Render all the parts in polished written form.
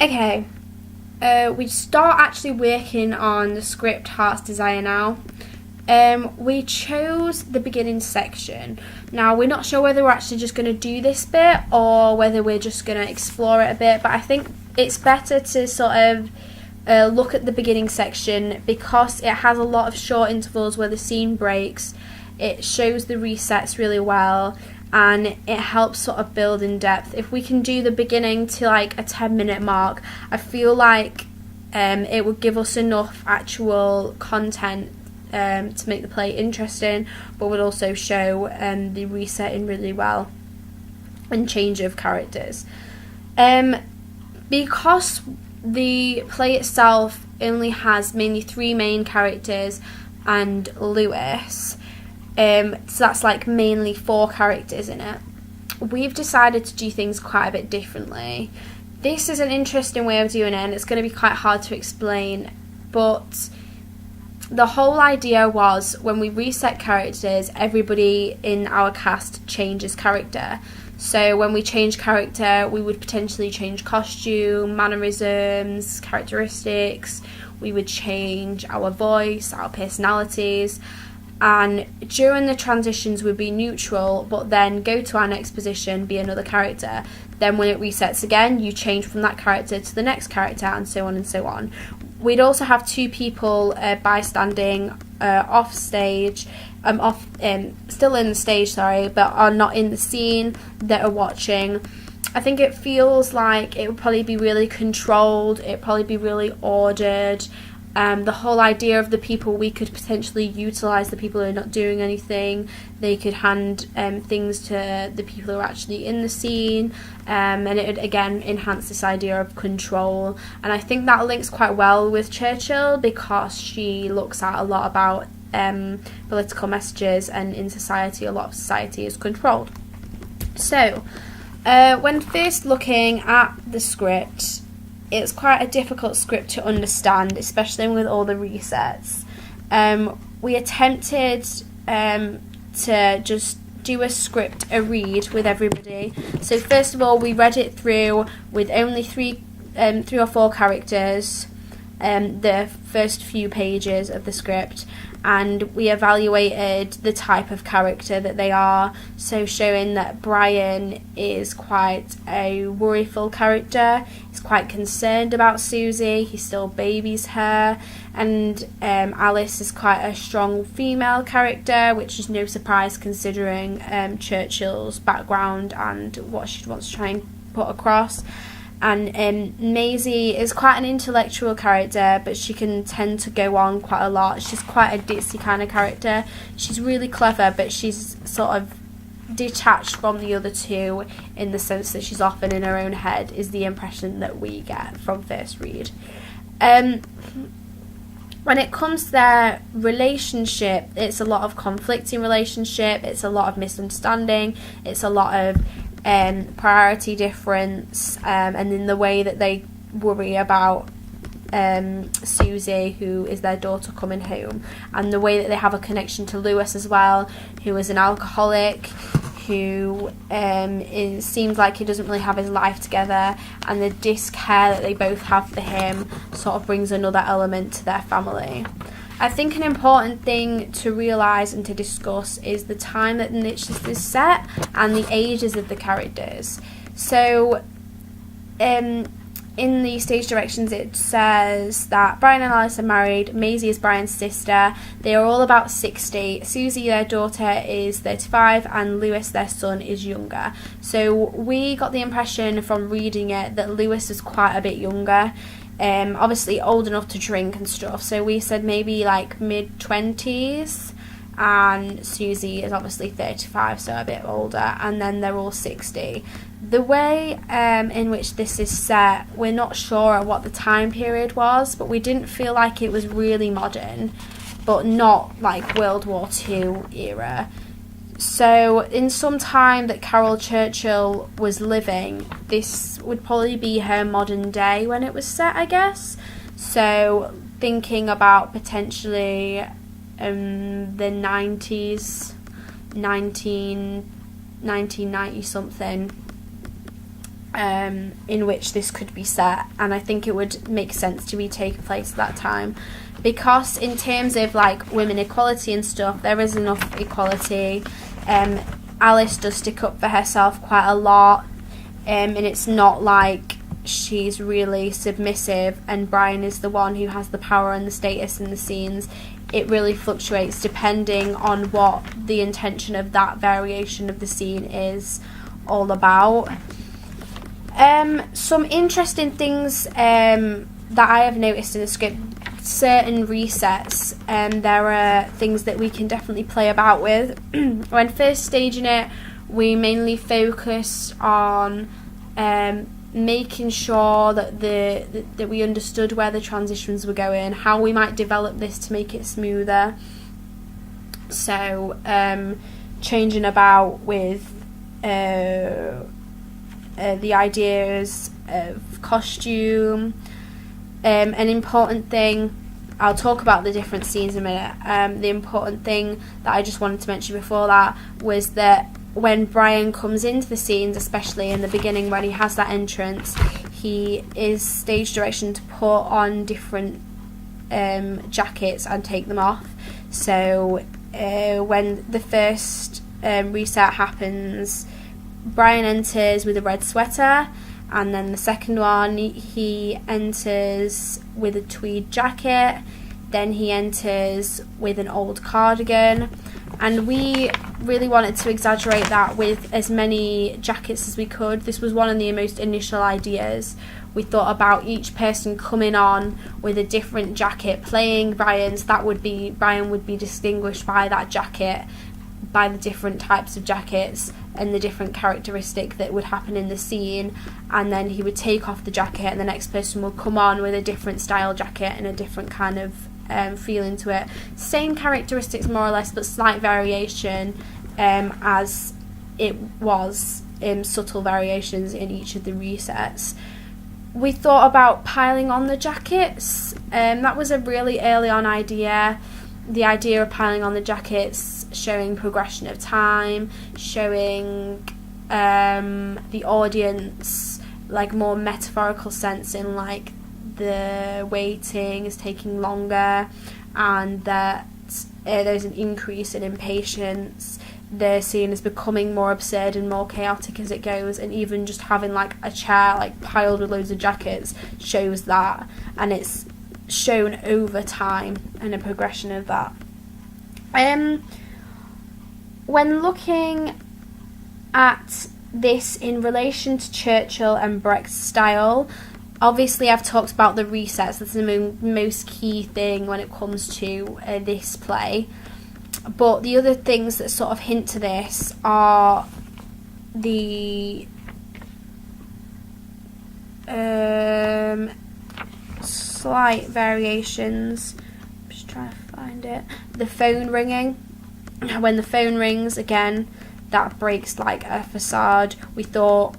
Okay, we start actually working on the script Heart's Desire now. We chose the beginning section. Now, we're not sure whether we're actually just going to do this bit or whether we're just going to explore it a bit, but I think it's better to sort of look at the beginning section because it has a lot of short intervals where the scene breaks. It shows the resets really well and it helps sort of build in depth. If we can do the beginning to like a 10-minute mark, I feel like it would give us enough actual content to make the play interesting, but would also show the resetting really well and change of characters. Because the play itself only has mainly 3 main characters and Lewis, so that's like mainly 4 characters in it, we've decided to do things quite a bit differently. This is an interesting way of doing it and it's going to be quite hard to explain, but the whole idea was when we reset characters, everybody in our cast changes character. So when we change character, we would potentially change costume, mannerisms, characteristics, we would change our voice, our personalities, and during the transitions we'd be neutral, but then go to our next position, be another character. Then when it resets again, you change from that character to the next character, and so on and so on. We'd also have 2 people bystanding off stage, still in the stage, sorry, but are not in the scene, that are watching. I think it feels like it would probably be really controlled, it would probably be really ordered. The whole idea of the people, we could potentially utilise the people who are not doing anything. They could hand things to the people who are actually in the scene, and it would again enhance this idea of control. And I think that links quite well with Churchill because she looks at a lot about political messages, and in society a lot of society is controlled. So when first looking at the script, it's quite a difficult script to understand, especially with all the resets. We attempted to just do a script, a read with everybody. So first of all, we read it through with only 3 or 4 characters, the first few pages of the script, and we evaluated the type of character that they are, so showing that Brian is quite a worryful character, he's quite concerned about Susie, he still babies her, and Alice is quite a strong female character, which is no surprise considering Churchill's background and what she wants to try and put across. And Maisie is quite an intellectual character, but she can tend to go on quite a lot. She's quite a ditzy kind of character. She's really clever, but she's sort of detached from the other 2 in the sense that she's often in her own head, is the impression that we get from first read. When it comes to their relationship, it's a lot of conflicting relationship, it's a lot of misunderstanding, it's a lot of priority difference, and in the way that they worry about Susie, who is their daughter coming home, and the way that they have a connection to Lewis as well, who is an alcoholic, who seems like he doesn't really have his life together, and the discare that they both have for him sort of brings another element to their family. I think an important thing to realise and to discuss is the time that this is set and the ages of the characters. So in the stage directions it says that Brian and Alice are married, Maisie is Brian's sister, they are all about 60, Susie, their daughter, is 35, and Lewis, their son, is younger. So we got the impression from reading it that Lewis is quite a bit younger. Obviously old enough to drink and stuff, so we said maybe like mid-20s, and Susie is obviously 35, so a bit older, and then they're all 60. The way in which this is set, we're not sure what the time period was, but we didn't feel like it was really modern, but not like World War II era. So in some time that Carol Churchill was living, this would probably be her modern day when it was set, I guess. So thinking about potentially the 90s, 1990 something. in which this could be set, and I think it would make sense to be taking place at that time, because in terms of like women equality and stuff, there is enough equality. Alice does stick up for herself quite a lot, and it's not like she's really submissive and Brian is the one who has the power and the status in the scenes. It really fluctuates depending on what the intention of that variation of the scene is all about. Some interesting things that I have noticed in the script, certain resets, there are things that we can definitely play about with. When first staging it, we mainly focused on making sure that that we understood where the transitions were going, how we might develop this to make it smoother. So changing about with the ideas of costume. An important thing, I'll talk about the different scenes in a minute. The important thing that I just wanted to mention before that was that when Brian comes into the scenes, especially in the beginning when he has that entrance, he is stage direction to put on different jackets and take them off. So when the first reset happens, Brian enters with a red sweater, and then the second one he enters with a tweed jacket, then he enters with an old cardigan, and we really wanted to exaggerate that with as many jackets as we could. This was one of the most initial ideas. We thought about each person coming on with a different jacket, playing Brian's. Brian would be distinguished by that jacket, by the different types of jackets and the different characteristic that would happen in the scene, and then he would take off the jacket and the next person would come on with a different style jacket and a different kind of feeling to it. Same characteristics more or less, but slight variation as it was subtle variations in each of the resets. We thought about piling on the jackets. That was a really early on idea. The idea of piling on the jackets, showing progression of time, showing the audience like more metaphorical sense in like the waiting is taking longer, and that there's an increase in impatience. The scene is becoming more absurd and more chaotic as it goes, and even just having like a chair like piled with loads of jackets shows that, and it's shown over time and a progression of that. When looking at this in relation to Churchill and Brecht's style, obviously I've talked about the resets. That's the most key thing when it comes to this play. But the other things that sort of hint to this are the slight variations. I'm just trying to find it. The phone ringing. When the phone rings again, that breaks like a facade. We thought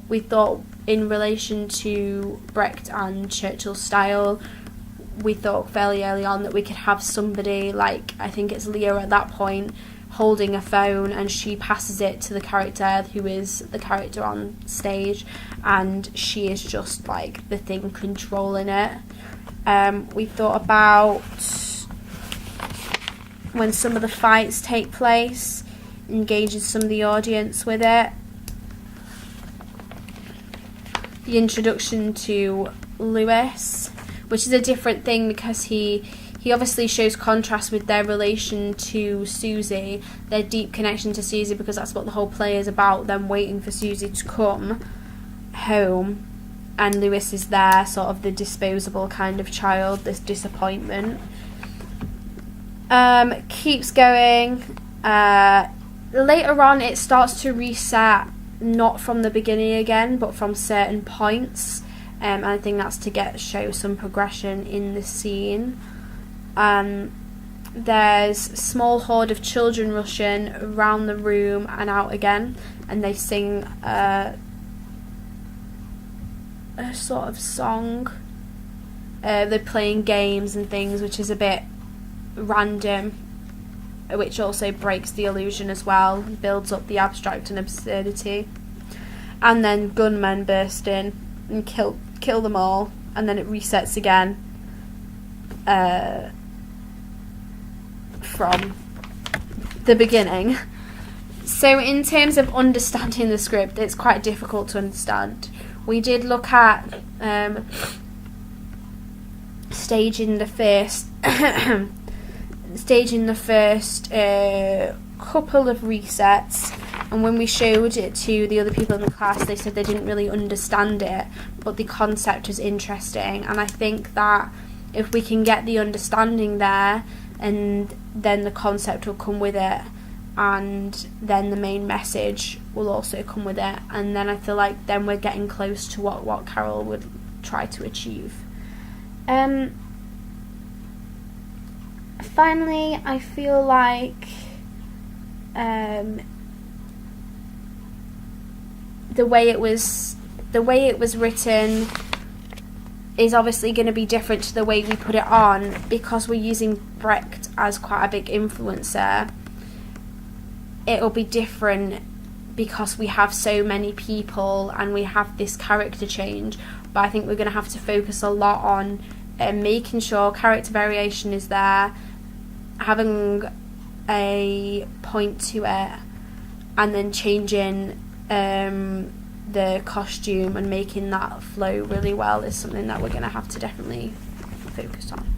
in relation to Brecht and Churchill's style, we thought fairly early on that we could have somebody like, I think it's Leah at that point, holding a phone, and she passes it to the character who is the character on stage, and she is just like the thing controlling it. We thought about when some of the fights take place, engaging some of the audience with it. The introduction to Lewis, which is a different thing because he obviously shows contrast with their relation to Susie, their deep connection to Susie, because that's what the whole play is about, them waiting for Susie to come home, and Lewis is there, sort of the disposable kind of child, this disappointment. Keeps going. Later on it starts to reset, not from the beginning again, but from certain points. And I think that's to show some progression in the scene. There's a small horde of children rushing around the room and out again, and they sing a sort of song. They're playing games and things, which is a bit random, which also breaks the illusion as well, builds up the abstract and absurdity. and then gunmen burst in and kill them all, and then it resets again from the beginning. So in terms of understanding the script, it's quite difficult to understand. We did look at staging the first couple of resets, and when we showed it to the other people in the class, they said they didn't really understand it, but the concept was interesting. And I think that if we can get the understanding there, and then the concept will come with it, and then the main message will also come with it, and then I feel like then we're getting close to what Carol would try to achieve. Finally, I feel like the way it was written is obviously going to be different to the way we put it on, because we're using Brecht as quite a big influencer. It'll be different because we have so many people and we have this character change, but I think we're going to have to focus a lot on making sure character variation is there, having a point to it, and then changing the costume and making that flow really well is something that we're going to have to definitely focus on.